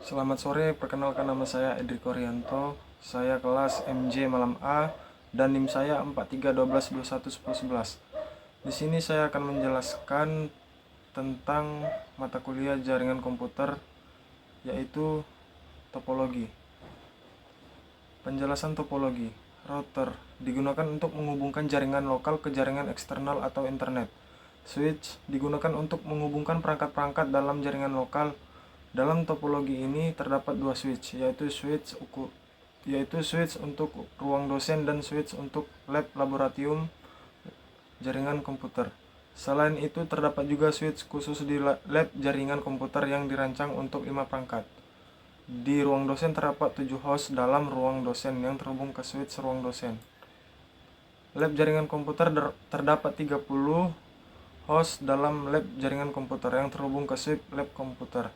Selamat sore, perkenalkan nama saya Edri Koryanto. Saya kelas MJ Malam A dan NIM saya 4312211011. Di sini saya akan menjelaskan tentang mata kuliah jaringan komputer, yaitu topologi. Penjelasan topologi. Router digunakan untuk menghubungkan jaringan lokal ke jaringan eksternal atau internet. Switch digunakan untuk menghubungkan perangkat-perangkat dalam jaringan lokal. Dalam topologi ini terdapat dua switch, yaitu switch untuk ruang dosen dan switch untuk lab laboratorium jaringan komputer. Selain itu terdapat juga switch khusus di lab jaringan komputer yang dirancang untuk 5 perangkat. Di ruang dosen terdapat 7 host dalam ruang dosen yang terhubung ke switch ruang dosen. Lab jaringan komputer terdapat 30 host dalam lab jaringan komputer yang terhubung ke switch lab komputer.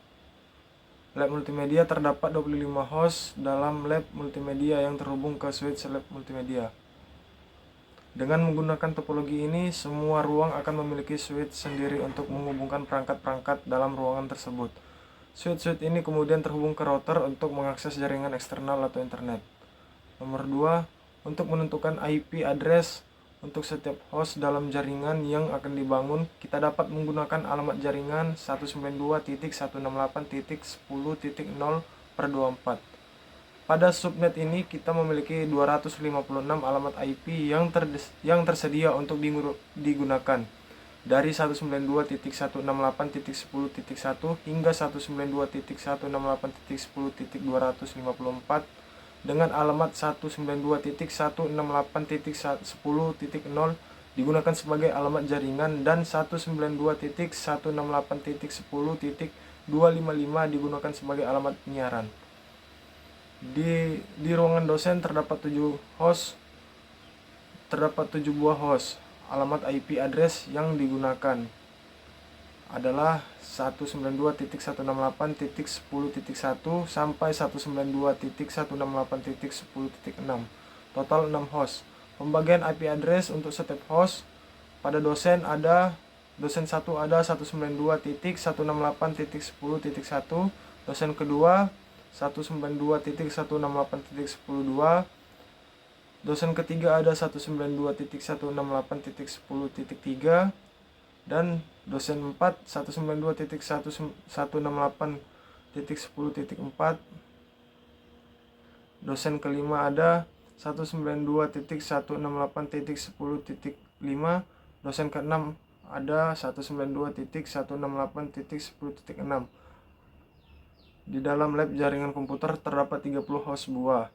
Lab multimedia terdapat 25 host dalam lab multimedia yang terhubung ke switch lab multimedia. Dengan menggunakan topologi ini, semua ruang akan memiliki switch sendiri untuk menghubungkan perangkat-perangkat dalam ruangan tersebut. Switch-switch ini kemudian terhubung ke router untuk mengakses jaringan eksternal atau internet. Nomor 2, untuk menentukan IP address untuk setiap host dalam jaringan yang akan dibangun, kita dapat menggunakan alamat jaringan 192.168.10.0/24. Pada subnet ini kita memiliki 256 alamat IP yang tersedia untuk digunakan dari 192.168.10.1 hingga 192.168.10.254 dengan alamat 192.168.10.0 digunakan sebagai alamat jaringan dan 192.168.10.255 digunakan sebagai alamat penyiaran. Di ruangan dosen terdapat 7 buah host. Alamat IP address yang digunakan adalah 192.168.10.1 sampai 192.168.10.6. Total 6 host. Pembagian IP address untuk setiap host pada dosen 1 ada 192.168.10.1, dosen kedua 192.168.10.2, dosen ketiga ada 192.168.10.3, dan dosen 4 192.168.10.4. Dosen kelima ada 192.168.10.5. Dosen keenam ada 192.168.10.6. Di dalam lab jaringan komputer terdapat 30 host buah.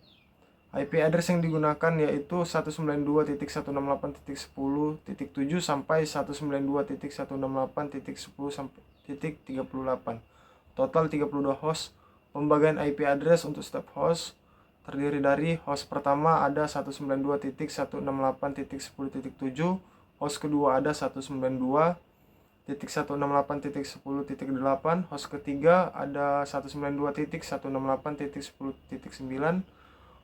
IP address yang digunakan yaitu 192.168.10.7 sampai 192.168.10.38. Total 32 host. Pembagian IP address untuk setiap host terdiri dari host pertama ada 192.168.10.7, host kedua ada 192.168.10.8, host ketiga ada 192.168.10.9,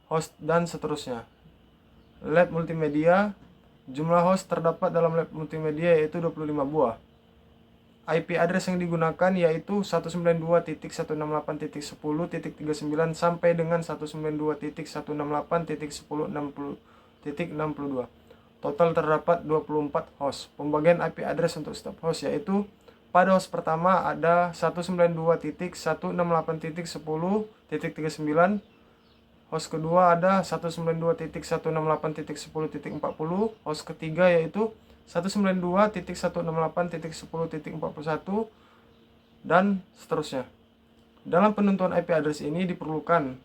host dan seterusnya. Lab multimedia, jumlah host terdapat dalam lab multimedia yaitu 25 buah. IP address yang digunakan yaitu 192.168.10.39 sampai dengan 192.168.10.60.62. Total terdapat 24 host. Pembagian IP address untuk setiap host yaitu pada host pertama ada 192.168.10.39, host kedua ada 192.168.10.40, host ketiga yaitu 192.168.10.41, dan seterusnya. Dalam penentuan IP address ini diperlukan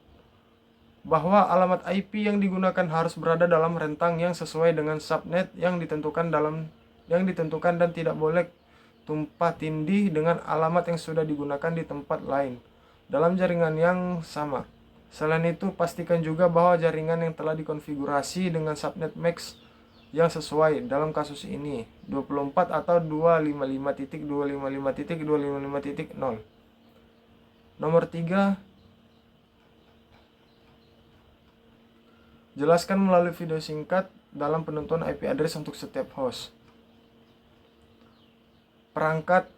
bahwa alamat IP yang digunakan harus berada dalam rentang yang sesuai dengan subnet yang ditentukan dan tidak boleh tumpah tindih dengan alamat yang sudah digunakan di tempat lain dalam jaringan yang sama. Selain itu, pastikan juga bahwa jaringan yang telah dikonfigurasi dengan subnet max yang sesuai, dalam kasus ini 24 atau 255.255.255.0. Nomor 3, jelaskan melalui video singkat dalam penentuan IP address untuk setiap host. Perangkat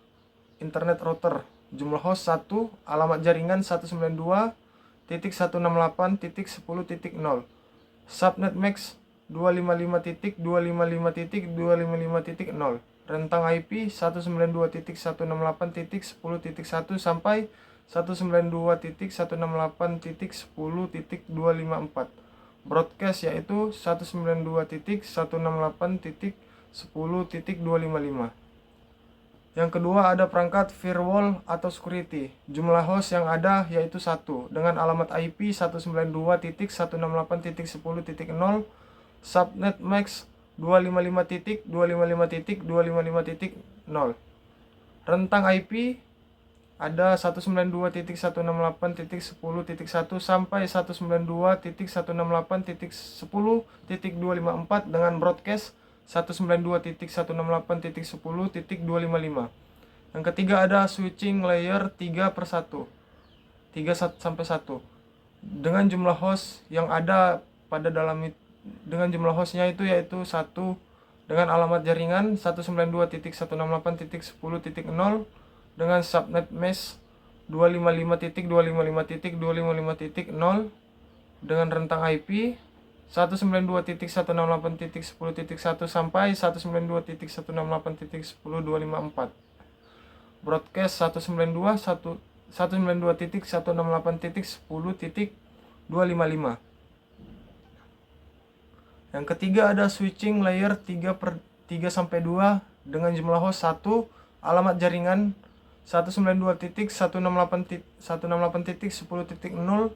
internet router jumlah host 1, alamat jaringan 192.168.10.0, subnet max 255.255.255.0, rentang IP 192.168.10.1 sampai 192.168.10.254. Broadcast yaitu 192.168.10.255. Yang kedua ada perangkat firewall atau security. Jumlah host yang ada yaitu 1 dengan alamat IP 192.168.10.0, subnet max 255.255.255.0. Rentang IP ada 192.168.10.1 sampai 192.168.10.254 dengan broadcast 192.168.10.255. Yang ketiga ada switching layer 3/1, 3/1 dengan jumlah host yang ada pada dalam dengan jumlah hostnya itu yaitu 1 dengan alamat jaringan 192.168.10.0 dengan subnet mask 255.255.255.0 dengan rentang IP 192.168.10.1 sampai 192.168.10.254. Broadcast 192.168.10.255. Yang ketiga ada switching layer 3/3/2 dengan jumlah host 1, alamat jaringan 192.168.10.0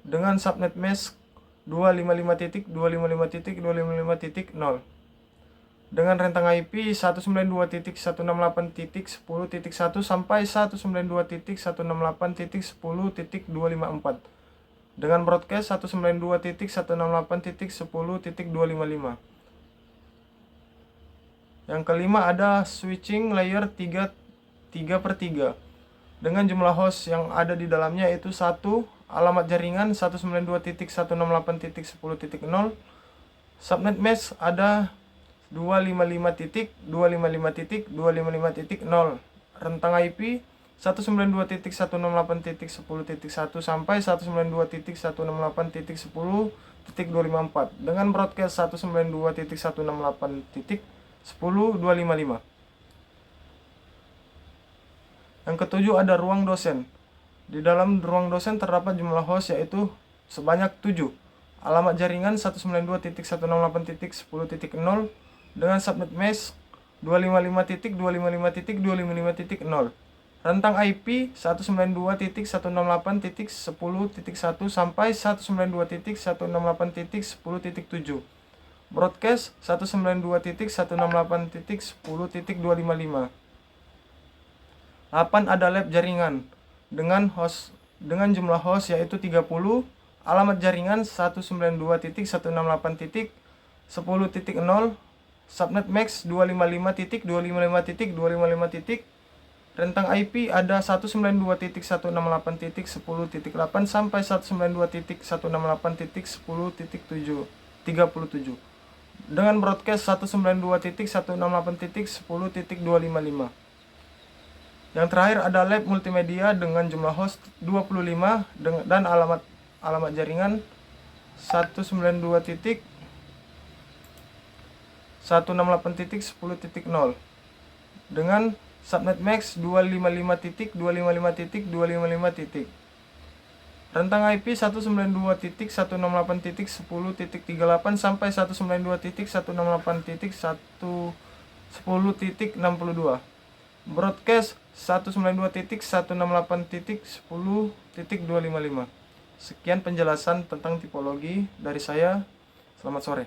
dengan subnet mask 255.255.255.0 dengan rentang IP 192.168.10.1 sampai 192.168.10.254 dengan broadcast 192.168.10.255. Yang kelima ada switching layer 3/3 dengan jumlah host yang ada di dalamnya yaitu 1, alamat jaringan 192.168.10.0, subnet mask ada 255.255.255.0, rentang IP 192.168.10.1 sampai 192.168.10.254 dengan broadcast 192.168.10.255. Yang ketujuh ada ruang dosen. Di dalam ruang dosen terdapat jumlah host yaitu sebanyak 7. Alamat jaringan 192.168.10.0 dengan subnet mask 255.255.255.0. Rentang IP 192.168.10.1 sampai 192.168.10.7. Broadcast 192.168.10.255. 8 ada lab jaringan dengan jumlah host yaitu 30, alamat jaringan 192.168.10.0, subnet max 255.255.255. Rentang IP ada 192.168.10.8 sampai 192.168.10.37 dengan broadcast 192.168.10.255. Yang terakhir ada lab multimedia dengan jumlah host 25 dan alamat jaringan 192.168.10.0 dengan subnet max 255.255.255. Rentang IP 192.168.10.38 sampai 192.168.10.62. Broadcast 192.168.10.255. Sekian penjelasan tentang tipologi dari saya. Selamat sore.